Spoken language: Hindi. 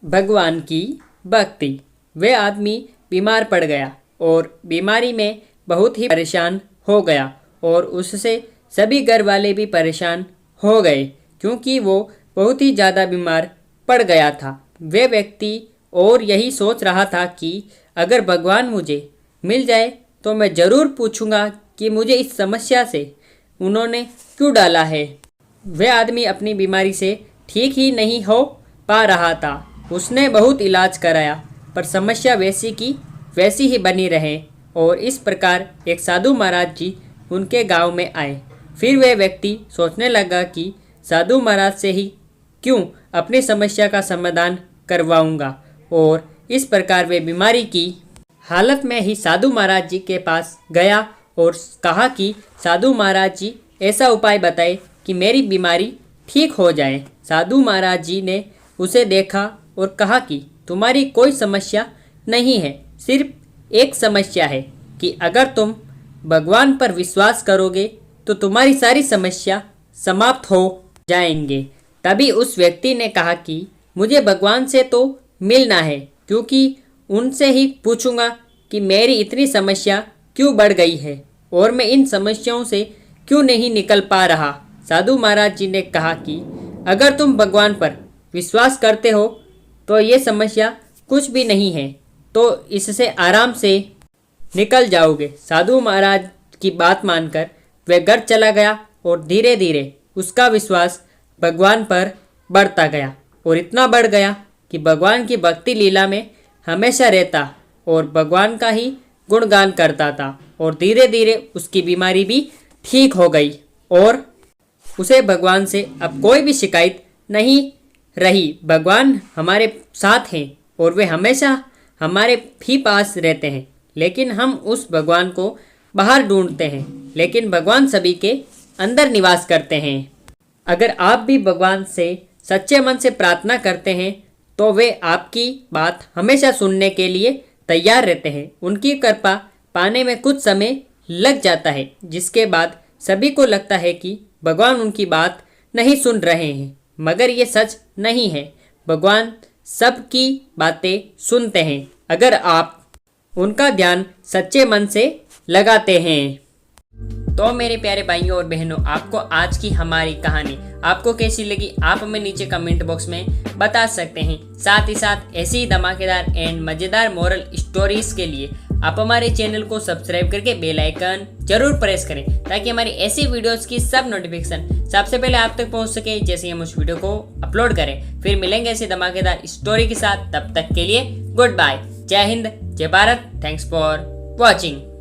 भगवान की भक्ति। वह आदमी बीमार पड़ गया और बीमारी में बहुत ही परेशान हो गया और उससे सभी घर वाले भी परेशान हो गए क्योंकि वो बहुत ही ज़्यादा बीमार पड़ गया था। वह व्यक्ति और यही सोच रहा था कि अगर भगवान मुझे मिल जाए तो मैं ज़रूर पूछूंगा कि मुझे इस समस्या से उन्होंने क्यों डाला है। वह आदमी अपनी बीमारी से ठीक ही नहीं हो पा रहा था। उसने बहुत इलाज कराया पर समस्या वैसी की वैसी ही बनी रहे और इस प्रकार एक साधु महाराज जी उनके गांव में आए। फिर वह व्यक्ति सोचने लगा कि साधु महाराज से ही क्यों अपनी समस्या का समाधान करवाऊंगा और इस प्रकार वे बीमारी की हालत में ही साधु महाराज जी के पास गया और कहा कि साधु महाराज जी ऐसा उपाय बताए कि मेरी बीमारी ठीक हो जाए। साधु महाराज जी ने उसे देखा और कहा कि तुम्हारी कोई समस्या नहीं है, सिर्फ एक समस्या है कि अगर तुम भगवान पर विश्वास करोगे तो तुम्हारी सारी समस्या समाप्त हो जाएंगे। तभी उस व्यक्ति ने कहा कि मुझे भगवान से तो मिलना है क्योंकि उनसे ही पूछूंगा कि मेरी इतनी समस्या क्यों बढ़ गई है और मैं इन समस्याओं से क्यों नहीं निकल पा रहा। साधु महाराज जी ने कहा कि अगर तुम भगवान पर विश्वास करते हो तो ये समस्या कुछ भी नहीं है, तो इससे आराम से निकल जाओगे। साधु महाराज की बात मानकर वह घर चला गया और धीरे धीरे उसका विश्वास भगवान पर बढ़ता गया और इतना बढ़ गया कि भगवान की भक्ति लीला में हमेशा रहता और भगवान का ही गुणगान करता था और धीरे धीरे उसकी बीमारी भी ठीक हो गई और उसे भगवान से अब कोई भी शिकायत नहीं रही। भगवान हमारे साथ हैं और वे हमेशा हमारे ही पास रहते हैं, लेकिन हम उस भगवान को बाहर ढूंढते हैं, लेकिन भगवान सभी के अंदर निवास करते हैं। अगर आप भी भगवान से सच्चे मन से प्रार्थना करते हैं तो वे आपकी बात हमेशा सुनने के लिए तैयार रहते हैं। उनकी कृपा पाने में कुछ समय लग जाता है, जिसके बाद सभी को लगता है कि भगवान उनकी बात नहीं सुन रहे हैं, मगर ये सच नहीं है। भगवान सबकी बातें सुनते हैं अगर आप उनका ध्यान सच्चे मन से लगाते हैं। तो मेरे प्यारे भाइयों और बहनों, आपको आज की हमारी कहानी आपको कैसी लगी आप हमें नीचे कमेंट बॉक्स में बता सकते हैं। साथ ही साथ ऐसी ही धमाकेदार एंड मज़ेदार मोरल स्टोरीज के लिए आप हमारे चैनल को सब्सक्राइब करके बेल आइकन जरूर प्रेस करें ताकि हमारी ऐसी वीडियोस की सब नोटिफिकेशन सबसे पहले आप तक पहुंच सके जैसे ही हम उस वीडियो को अपलोड करें। फिर मिलेंगे ऐसी धमाकेदार स्टोरी के साथ, तब तक के लिए गुड बाय। जय हिंद, जय भारत। Thanks for watching.